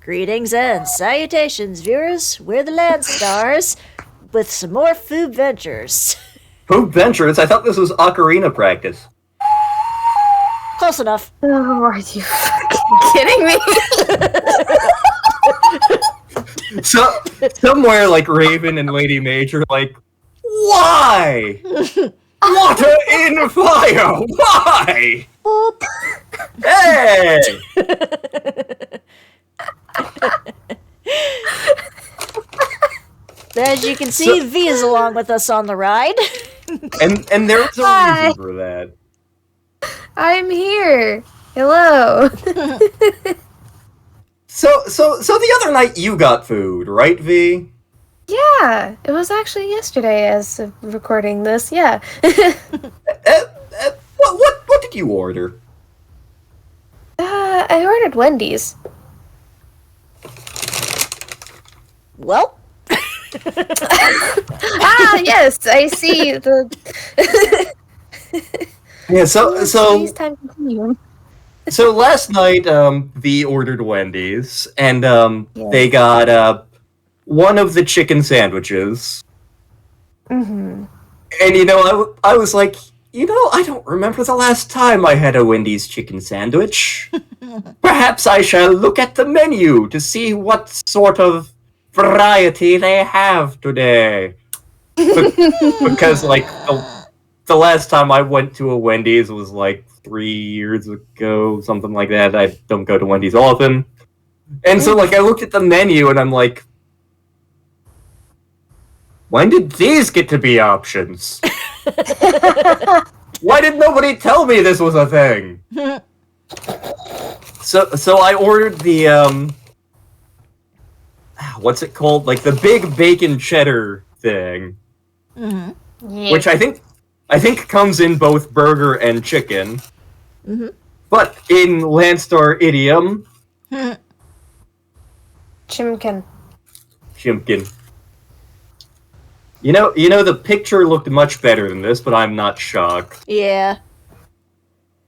Greetings and salutations, viewers. We're the LanStars with some more Foobventures. Foobventures? I thought this was ocarina practice. Close enough. Oh, are you fucking kidding me? So, somewhere like Raven and Lady Major, like, why? Water in fire! Why? Boop. Hey! As you can see, V is along with us on the ride. And there's a Hi. reason for that. I'm here. Hello. So the other night you got food, right, V? Yeah, it was actually yesterday as of recording this. Yeah. What did you order? I ordered Wendy's. Well, Yes, I see the. Yeah, so Please time continue. So last night, V ordered Wendy's, and Yeah. they got one of the chicken sandwiches. Mm-hmm. And I was like, I don't remember the last time I had a Wendy's chicken sandwich. Perhaps I shall look at the menu to see what sort of variety they have today. Because like the last time I went to a Wendy's was like 3 years ago, something like that. I don't go to Wendy's often. And so like I looked at the menu and I'm like, when did these get to be options? Why did nobody tell me this was a thing? So I ordered the what's it called? Like the big bacon cheddar thing. mm-hmm. Yeah. Which I think comes in both burger and chicken. Mm-hmm. But in LanStar idiom, Chimkin. Chimkin. You know the picture looked much better than this, but I'm not shocked. Yeah.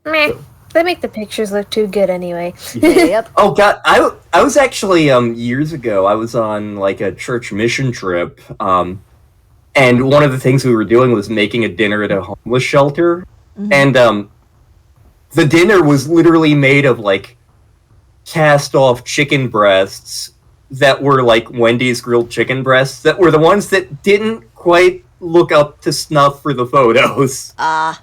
Meh. They make the pictures look too good anyway. Yep. Oh god, I was actually years ago I was on like a church mission trip, and one of the things we were doing was making a dinner at a homeless shelter, Mhm. and the dinner was literally made of like cast off chicken breasts that were like Wendy's grilled chicken breasts that were the ones that didn't quite look up to snuff for the photos. Ah.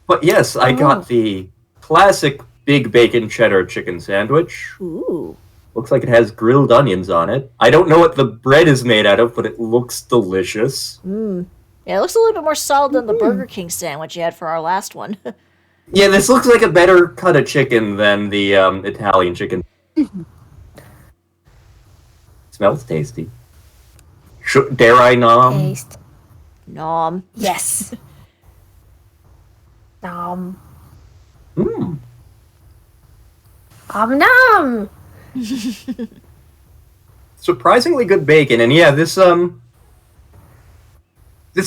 But yes, I got the classic big bacon cheddar chicken sandwich. Ooh. Looks like it has grilled onions on it. I don't know what the bread is made out of, but it looks delicious. Mm. Yeah, it looks a little bit more solid than the Burger King sandwich you had for our last one. Yeah, this looks like a better cut of chicken than the Italian chicken. Smells tasty. Dare I nom? Taste. Nom. Yes. Nom. Mm. Nom. Surprisingly good bacon, and yeah, this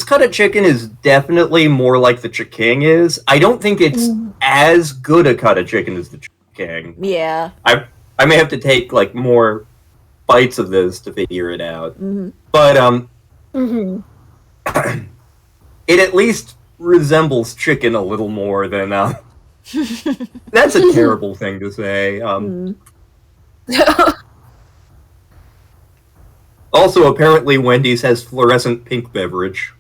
cut of chicken is definitely more like the Chiking is. I don't think it's as good a cut of chicken as the Chiking. Yeah. I may have to take like more bites of this to figure it out. Mm-hmm. But Mm-hmm. it at least resembles chicken a little more than that's a terrible thing to say. Also, apparently Wendy's has fluorescent pink beverage.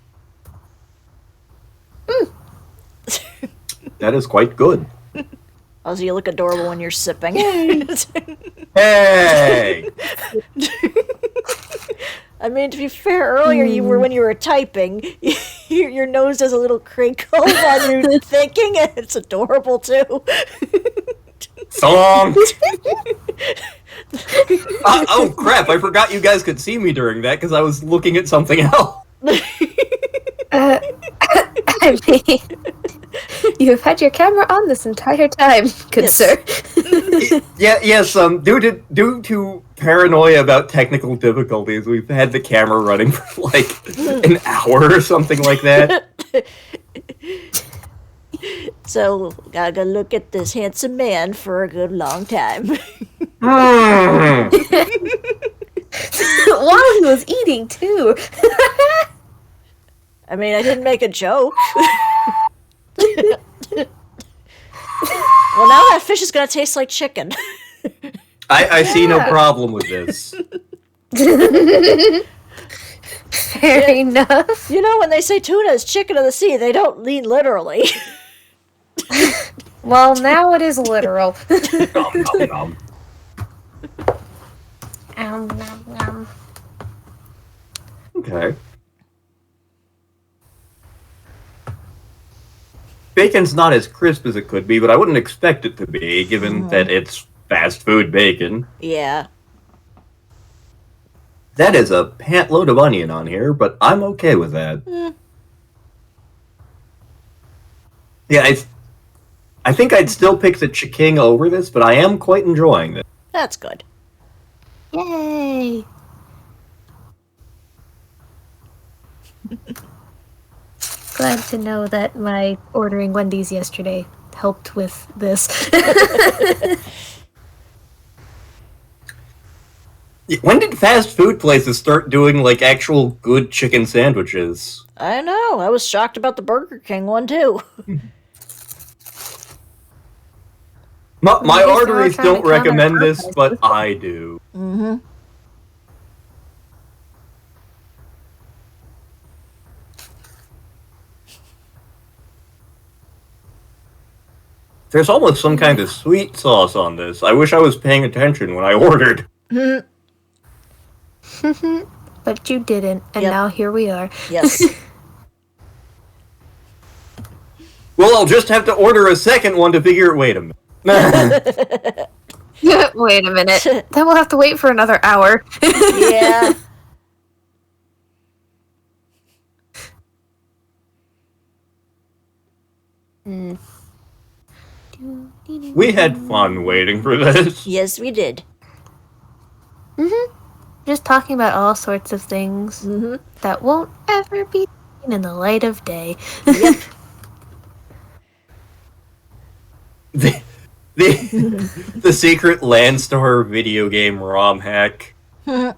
That is quite good. Also, you look adorable when you're sipping. Hey! I mean, to be fair, earlier when you were typing, your nose does a little crinkle while you're thinking, and it's adorable too. Song! Oh crap, I forgot you guys could see me during that because I was looking at something else. I mean, you have had your camera on this entire time, good Yes. sir. Yes, due to paranoia about technical difficulties, we've had the camera running for like an hour or something like that. So, gotta go look at this handsome man for a good long time. Mm. While he was eating, too. I mean, I didn't make a joke. Well, now that fish is gonna taste like chicken. I see no Yeah. problem with this. Fair enough. You know, when they say tuna is chicken of the sea, they don't mean literally. Well, now it is literal. Nom, nom, nom. Nom, nom, nom. Okay. Bacon's not as crisp as it could be, but I wouldn't expect it to be, given that it's fast food bacon. Yeah. That is a pant load of onion on here, but I'm okay with that. Yeah, I think I'd still pick the chicken over this, but I am quite enjoying this. That's good. Yay! Glad to know that my ordering Wendy's yesterday helped with this. When did fast food places start doing, like, actual good chicken sandwiches? I know. I was shocked about the Burger King one, too. My Maybe they're arteries trying to don't recommend counter this, but I do. Mm-hmm. There's almost some kind of sweet sauce on this. I wish I was paying attention when I ordered. But you didn't, and Yep. now here we are. Yes. Well, I'll just have to order a second one to figure it. Wait a minute. Wait a minute. Then we'll have to wait for another hour. Yeah. We had fun waiting for this. Yes, we did. Just talking about all sorts of things Mm-hmm. that won't ever be seen in the light of day. Yep. The secret LanStar video game ROM hack. What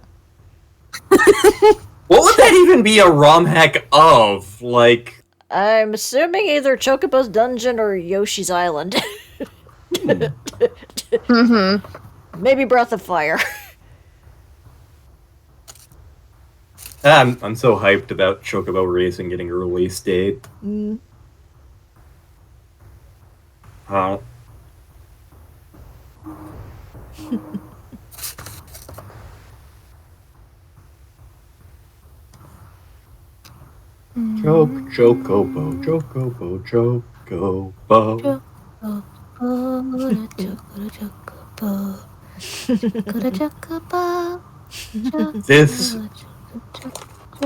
would that even be a ROM hack of? Like, I'm assuming either Chocobo's Dungeon or Yoshi's Island. Maybe Breath of Fire. I'm so hyped about Chocobo Racing getting a release date. Chocobo, Chocobo. This.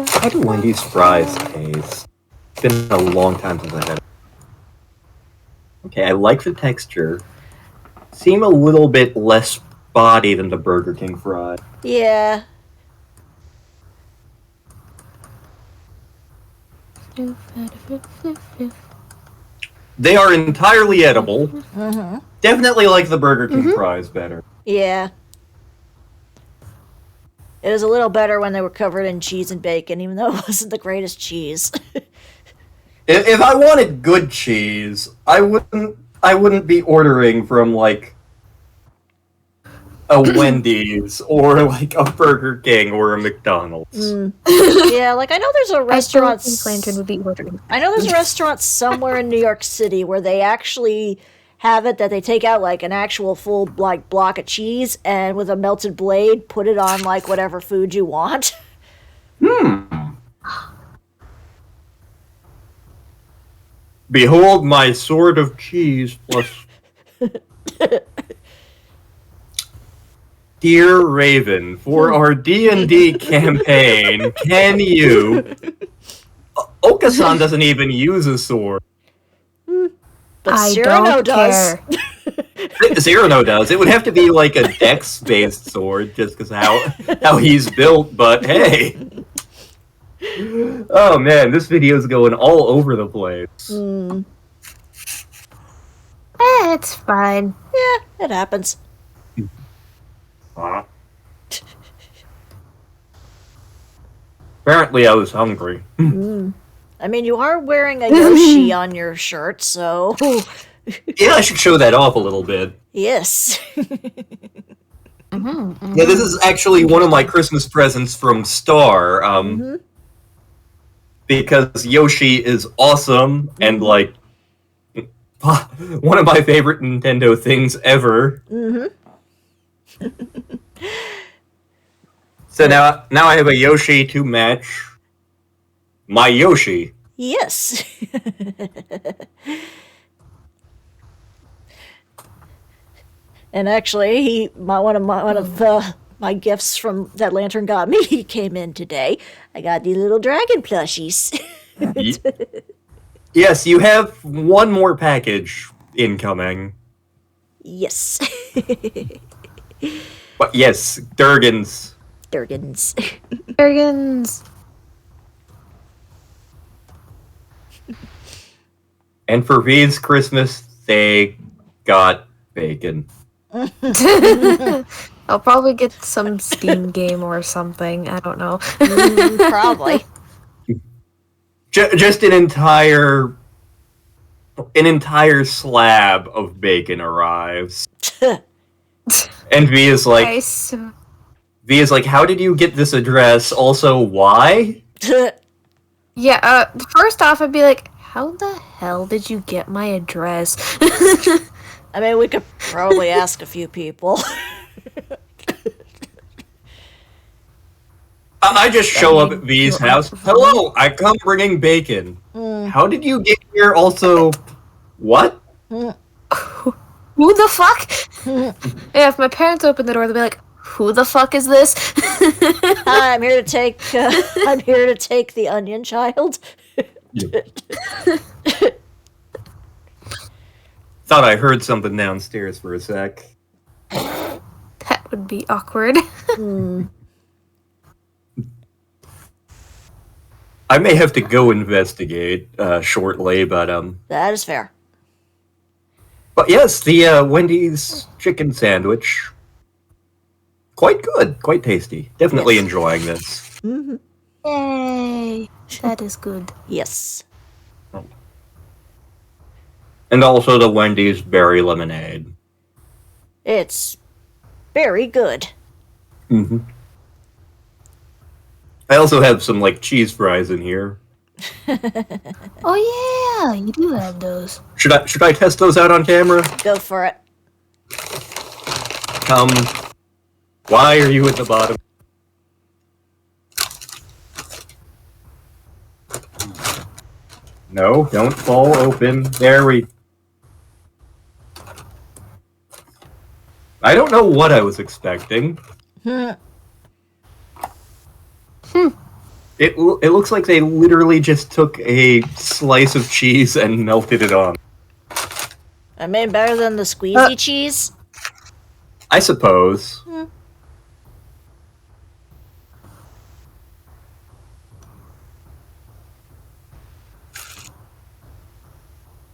How do Wendy's fries taste? It's been a long time since I had it. Okay, I like the texture. Seem a little bit less body than the Burger King fry. Yeah. They are entirely edible. Definitely like the Burger King fries better. Yeah. It was a little better when they were covered in cheese and bacon, even though it wasn't the greatest cheese. If I wanted good cheese, I wouldn't be ordering from like a Wendy's or like a Burger King or a McDonald's. Yeah, like I know there's a restaurant. I don't think Lantern would be ordering. I know there's a restaurant somewhere in New York City where they actually have it that they take out like an actual full like block of cheese and with a melted blade put it on like whatever food you want. Behold my sword of cheese plus. Dear Raven, for our D&D campaign, can you... Okasan doesn't even use a sword. But I Cyrano don't does. care. Cyrano does. It would have to be like a dex-based sword, just because how he's built, but hey. Oh man, this video's going all over the place. It's fine. Yeah, it happens. Ah. Apparently, I was hungry. I mean, you are wearing a Yoshi on your shirt, so Yeah, I should show that off a little bit. yes. Yeah, this is actually one of my Christmas presents from Star. Because Yoshi is awesome and like one of my favorite Nintendo things ever. So now I have a Yoshi to match my Yoshi. Yes. And actually, one of my gifts from that Lantern got me he came in today. I got these little dragon plushies. Yes, you have one more package incoming. Yes. But yes, Durgan's. Durgans. Dragons. And for V's Christmas, they got bacon. I'll probably get some Steam game or something. I don't know. Probably. Just an entire slab of bacon arrives. And V is like, Nice. how did you get this address? Also, why? Yeah, first off, I'd be like, how the hell did you get my address? I mean, we could probably ask a few people. I just show up at V's house. Hello, I come bringing bacon. How did you get here? Also, what? Who the fuck? Yeah, if my parents open the door, they'll be like, who the fuck is this? I'm here to take. I'm here to take the onion child. Thought I heard something downstairs for a sec. That would be awkward. I may have to go investigate shortly, but That is fair. But yes, the Wendy's chicken sandwich, quite good, quite tasty. Definitely Yes. enjoying this. Yay! That is good. Yes. And also the Wendy's berry lemonade. It's very good. Mm-hmm. I also have some like cheese fries in here. Oh yeah, you do have those. Should I test those out on camera? Go for it. Why are you at the bottom? No, don't fall open. There we. I don't know what I was expecting. It looks like they literally just took a slice of cheese and melted it on. I mean, better than the squeezy cheese. I suppose.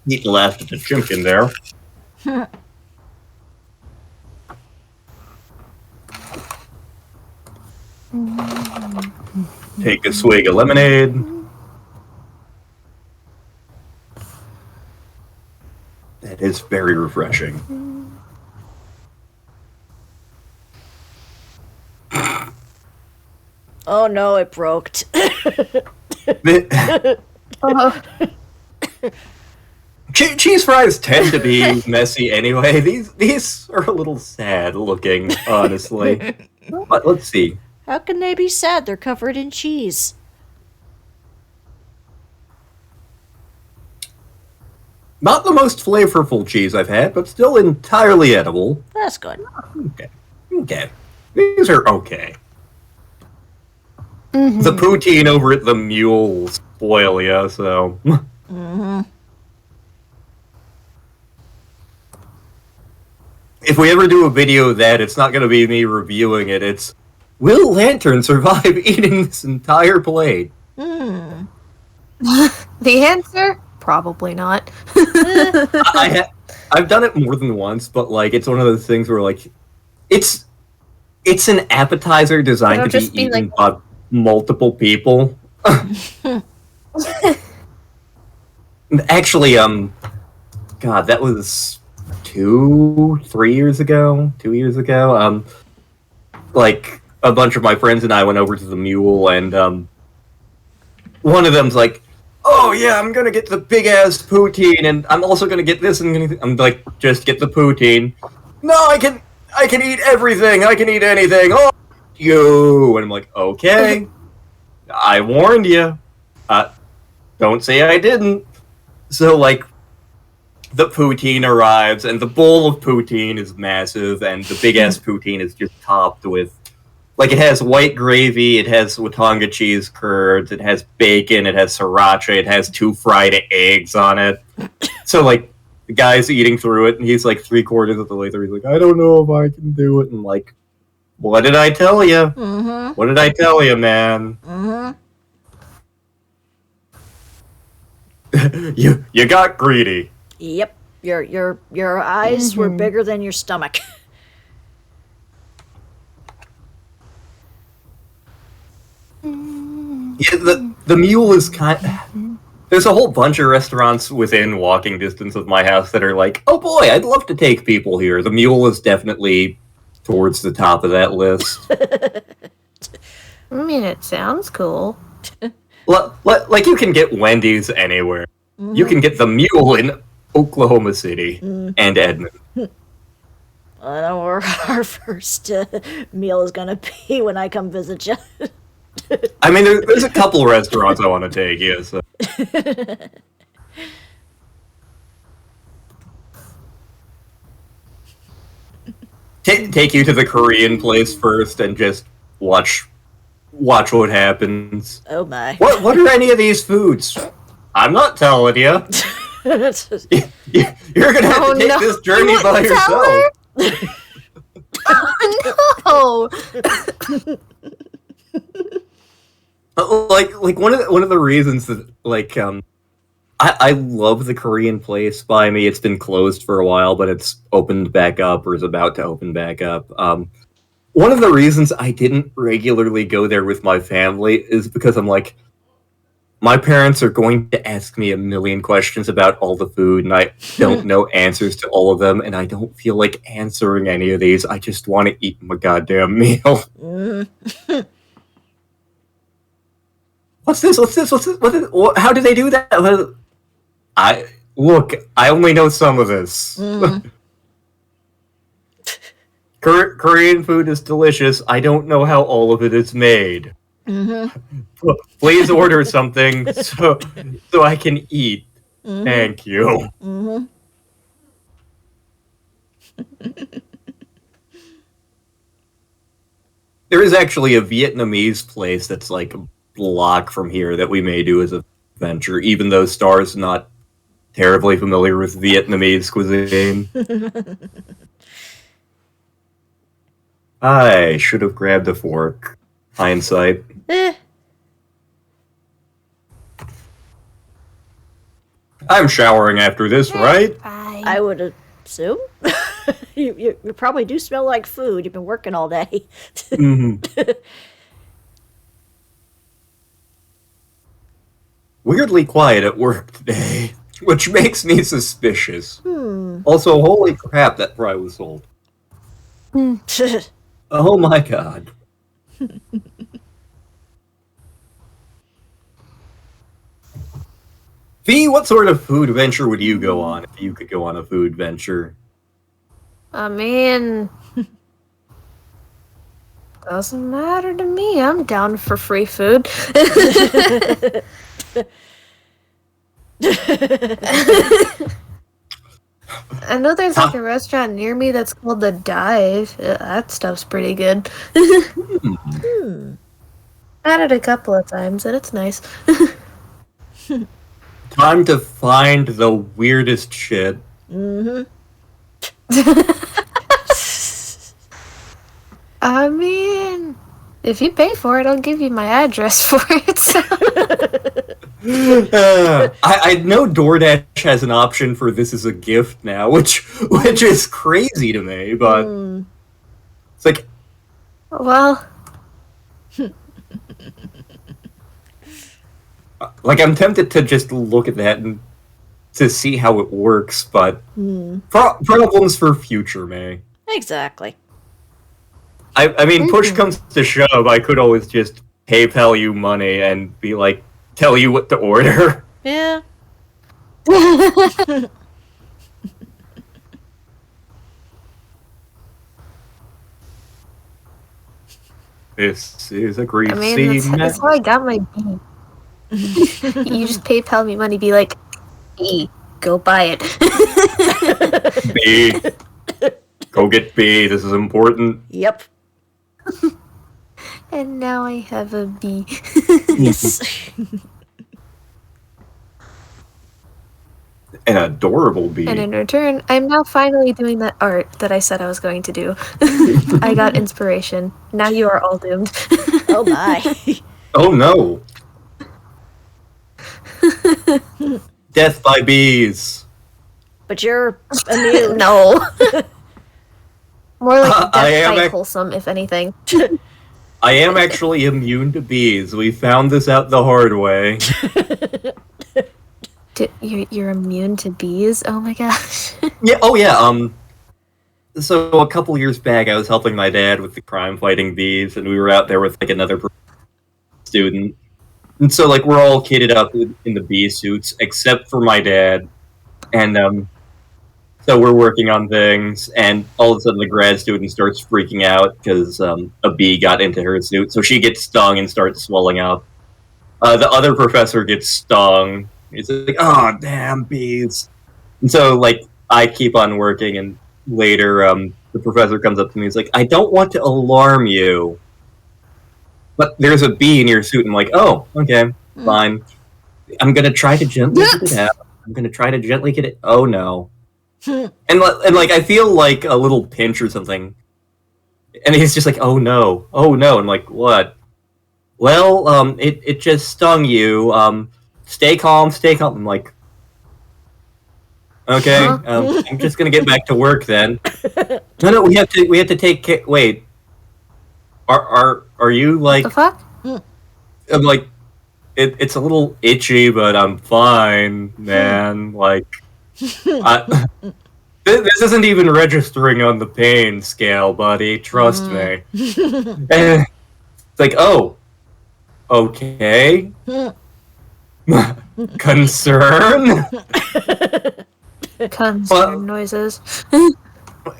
Eat the last of the chimkin there. Take a swig of lemonade. That is very refreshing. Oh no, it broke. Cheese fries tend to be messy anyway. These are a little sad looking, honestly. But let's see. How can they be sad? They're covered in cheese. Not the most flavorful cheese I've had, but still entirely edible. That's good. Okay. These are okay. The poutine over at the Mule will spoil ya, so... If we ever do a video of that, it's not going to be me reviewing it. It's, will Lantern survive eating this entire plate? The answer? Probably not. I've done it more than once, but like it's one of those things where like it's It's an appetizer designed It'll to just be be eaten by multiple people. Actually, God, that was 2 years ago. Like, a bunch of my friends and I went over to the Mule, and one of them's like, "Oh yeah, I'm gonna get the big ass poutine, and I'm also gonna get this." And I'm like, "Just get the poutine." No, I can eat everything. I can eat anything. Oh, you. And I'm like, okay, I warned you. Don't say I didn't. So like, the poutine arrives, and the bowl of poutine is massive, and the big ass poutine is just topped with, like, it has white gravy, it has Watanga cheese curds, it has bacon, it has sriracha, it has 2 fried eggs on it. So like, the guy's eating through it, and he's like 3/4 of the way through. He's like, "I don't know if I can do it." And like, what did I tell you? Mm-hmm. What did I tell you, man? Mm-hmm. You got greedy. Yep. Your eyes were bigger than your stomach. Yeah, the Mule is there's a whole bunch of restaurants within walking distance of my house that are like, "Oh boy, I'd love to take people here." The Mule is definitely towards the top of that list. I mean, it sounds cool. Like, you can get Wendy's anywhere. You can get the Mule in Oklahoma City and Edmond. I know where our first meal is gonna be when I come visit you. I mean, there's a couple restaurants I want to take, yeah. So. Take you to the Korean place first and just watch what happens. Oh my. What are any of these foods? I'm not telling you. You're gonna have to take this journey by yourself. Oh no! Like one of the reasons that I love the Korean place by me. It's been closed for a while, but it's opened back up or is about to open back up. One of the reasons I didn't regularly go there with my family is because I'm like, my parents are going to ask me a million questions about all the food, and I don't know answers to all of them, and I don't feel like answering any of these. I just want to eat my goddamn meal. What's this? How do they do that? I only know some of this. Korean food is delicious. I don't know how all of it is made. Please order something so I can eat. Thank you. There is actually a Vietnamese place that's like a block from here that we may do as a venture, even though Star's not terribly familiar with Vietnamese cuisine. I should have grabbed a fork. Hindsight. I'm showering after this, right? I would assume. you probably do smell like food. You've been working all day. Weirdly quiet at work today, which makes me suspicious. Also, holy crap, that fry was sold. Oh my god. V, what sort of food venture would you go on if you could go on a food venture? I mean, doesn't matter to me. I'm down for free food. I know there's like a restaurant near me that's called The Dive. That stuff's pretty good. Had it a couple of times, and it's nice. Time to find the weirdest shit. I mean, if you pay for it, I'll give you my address for it. I know DoorDash has an option for this as a gift now, which is crazy to me, but it's like, Well, Like, I'm tempted to just look at that and to see how it works, but problems for future, May. Exactly. I mean, push comes to shove, I could always just PayPal you money and be like, tell you what to order. Yeah. This is a greasy I mean, that's how I got my B. You just PayPal me money, be like, B, go buy it. B. Go get B, this is important. Yep. And now I have a B. Yes. An adorable B. And in return, I'm now finally doing that art that I said I was going to do. I got inspiration. Now you are all doomed. Oh my. Oh no. Death by bees. But you're immune. No. More like death I am by ac- wholesome, if anything. I am actually immune to bees. We found this out the hard way. You're immune to bees? Oh my gosh. Yeah, oh yeah, so a couple years back I was helping my dad with the crime fighting bees, and we were out there with like another student. And so like we're all kitted up in the bee suits, except for my dad. And so we're working on things, and all of a sudden the grad student starts freaking out because a bee got into her suit. So she gets stung and starts swelling up. The other professor gets stung. He's like, oh, damn bees. And so, like, I keep on working, and later the professor comes up to me and he's like, I don't want to alarm you, but there's a bee in your suit. I'm like, oh, okay, fine. I'm going to try to gently get it out. I'm going to try to gently get it. Oh, no. and like, I feel like a little pinch or something. And he's just like, oh, no. Oh, no. I'm like, what? Well, it just stung you. Stay calm, stay calm. I'm like, okay, I'm just gonna get back to work then. No, we have to take care. Wait, are you like? The fuck? I'm like, it's a little itchy, but I'm fine, man. Like, this isn't even registering on the pain scale, buddy. Trust me. And it's like, oh, okay. Concern? Concern noises.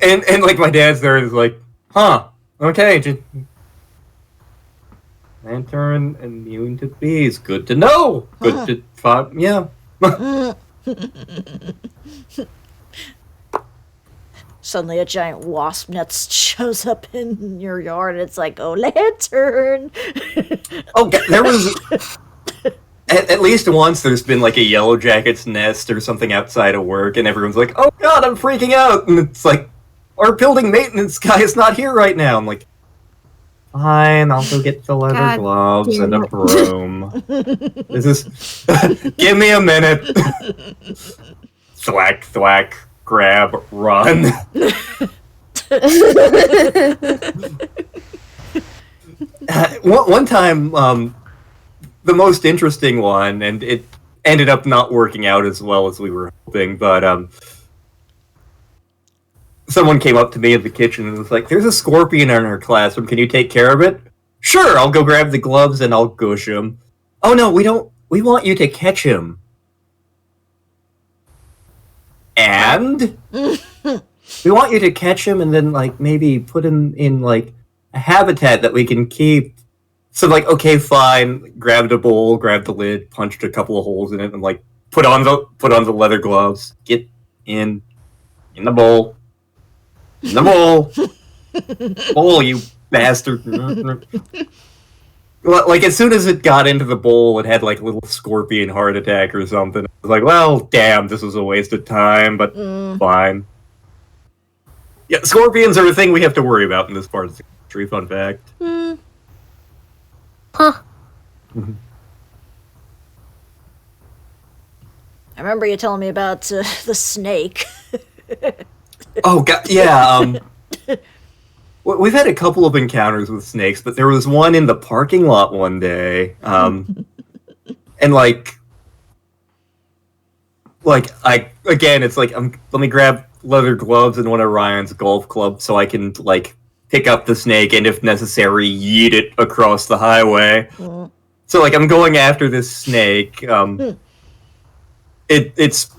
and like my dad's there is like, huh, okay, just lantern immune to bees. Good to know. Good to yeah. Suddenly a giant wasp net shows up in your yard and it's like, oh, lantern. Oh, there was at least once there's been like a yellow jacket's nest or something outside of work, and everyone's like, oh god, I'm freaking out. And it's like, our building maintenance guy is not here right now. I'm like, fine, I'll go get the leather gloves and a broom. This is give me a minute. Thwack, thwack, grab, run. One time, the most interesting one, and it ended up not working out as well as we were hoping, but someone came up to me in the kitchen and was like, there's a scorpion in our classroom, can you take care of it? Sure, I'll go grab the gloves and I'll gush him. Oh no, we want you to catch him. And we want you to catch him and then like maybe put him in like a habitat that we can keep. So like, okay, fine. Grabbed a bowl, grabbed the lid, punched a couple of holes in it, and like put on the leather gloves. Get in the bowl. In the bowl. Bowl, you bastard. Like as soon as it got into the bowl, it had like a little scorpion heart attack or something. I was like, well, damn, this was a waste of time, but fine. Yeah, scorpions are a thing we have to worry about in this part of the country. Fun fact. Huh. I remember you telling me about the snake. Oh god, yeah. We've had a couple of encounters with snakes, but there was one in the parking lot one day, and it's like let me grab leather gloves and one of Ryan's golf clubs so I can pick up the snake and, if necessary, yeet it across the highway. So I'm going after this snake. It's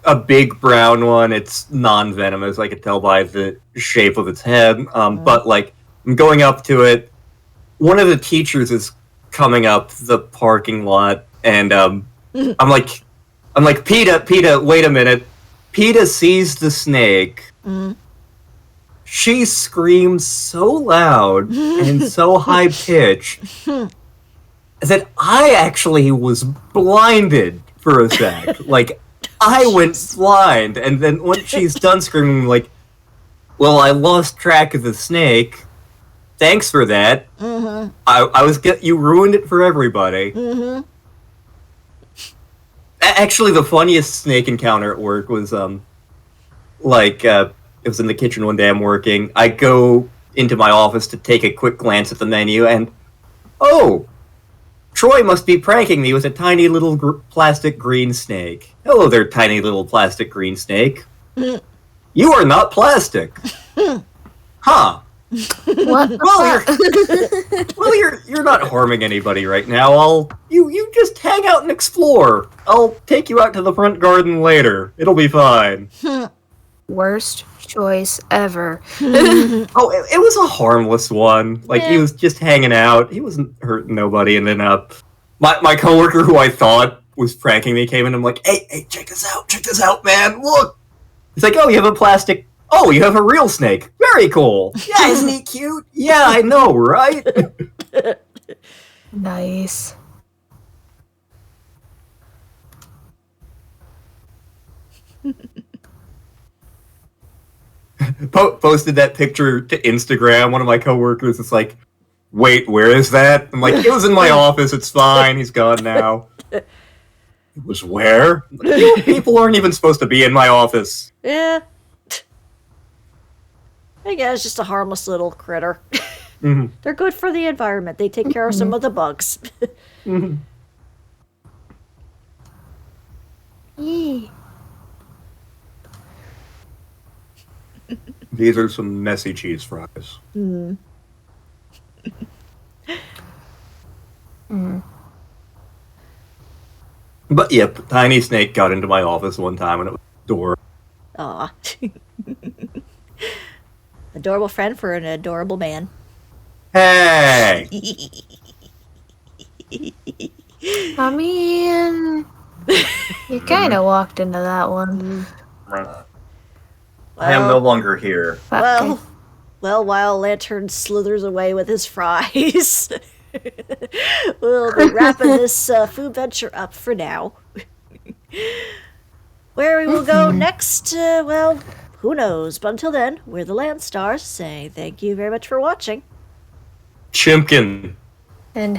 a big brown one. It's non-venomous. I could tell by the shape of its head. But I'm going up to it. One of the teachers is coming up the parking lot, and I'm like, PETA, wait a minute. PETA sees the snake. She screams so loud and so high pitched that I actually was blinded for a sec. I went blind, and then when she's done screaming, well, I lost track of the snake. Thanks for that. You ruined it for everybody. Actually, the funniest snake encounter at work was, it was in the kitchen one day I'm working. I go into my office to take a quick glance at the menu, and, oh, Troy must be pranking me with a tiny little plastic green snake. Hello there, tiny little plastic green snake. You are not plastic. Huh. What? Well, you're not harming anybody right now. You just hang out and explore. I'll take you out to the front garden later. It'll be fine. Worst choice ever. Oh, it was a harmless one. He was just hanging out. He wasn't hurting nobody. And then my coworker, who I thought was pranking me, came in. I'm like, hey, check this out, man. Look. He's like, oh, you have a plastic. Oh, you have a real snake. Very cool. Yeah, isn't he cute? Yeah, I know, right? Nice. Posted that picture to Instagram. One of my coworkers is like, wait, where is that? I'm like, it was in my office. It's fine. He's gone now. It was where? People aren't even supposed to be in my office. Yeah. I guess it's just a harmless little critter. They're good for the environment. They take care of some of the bugs. Yee. These are some messy cheese fries. But yep, tiny snake got into my office one time and it was a door. Aw. Adorable friend for an adorable man. Hey! I mean, you kind of walked into that one. I am no longer here. Well, while Lantern slithers away with his fries, we'll be wrapping this Foobventure up for now. Where we will go next, who knows? But until then, we're the LanStars saying thank you very much for watching. Chimkin. And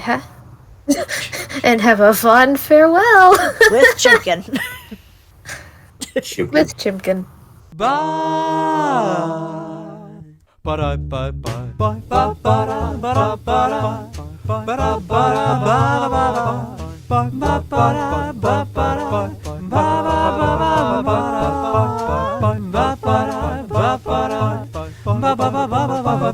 and have a fun farewell. With Chimkin. Chimkin. With Chimkin. Bye. Ba-da-bye-bye. Bye. Ba-da-ba-da-ba-da-ba-da. Ba-da-ba-da-ba-da-ba-da. Ba-ba-ba-da-ba-ba-da. Ba-ba-ba-ba-ba-ba.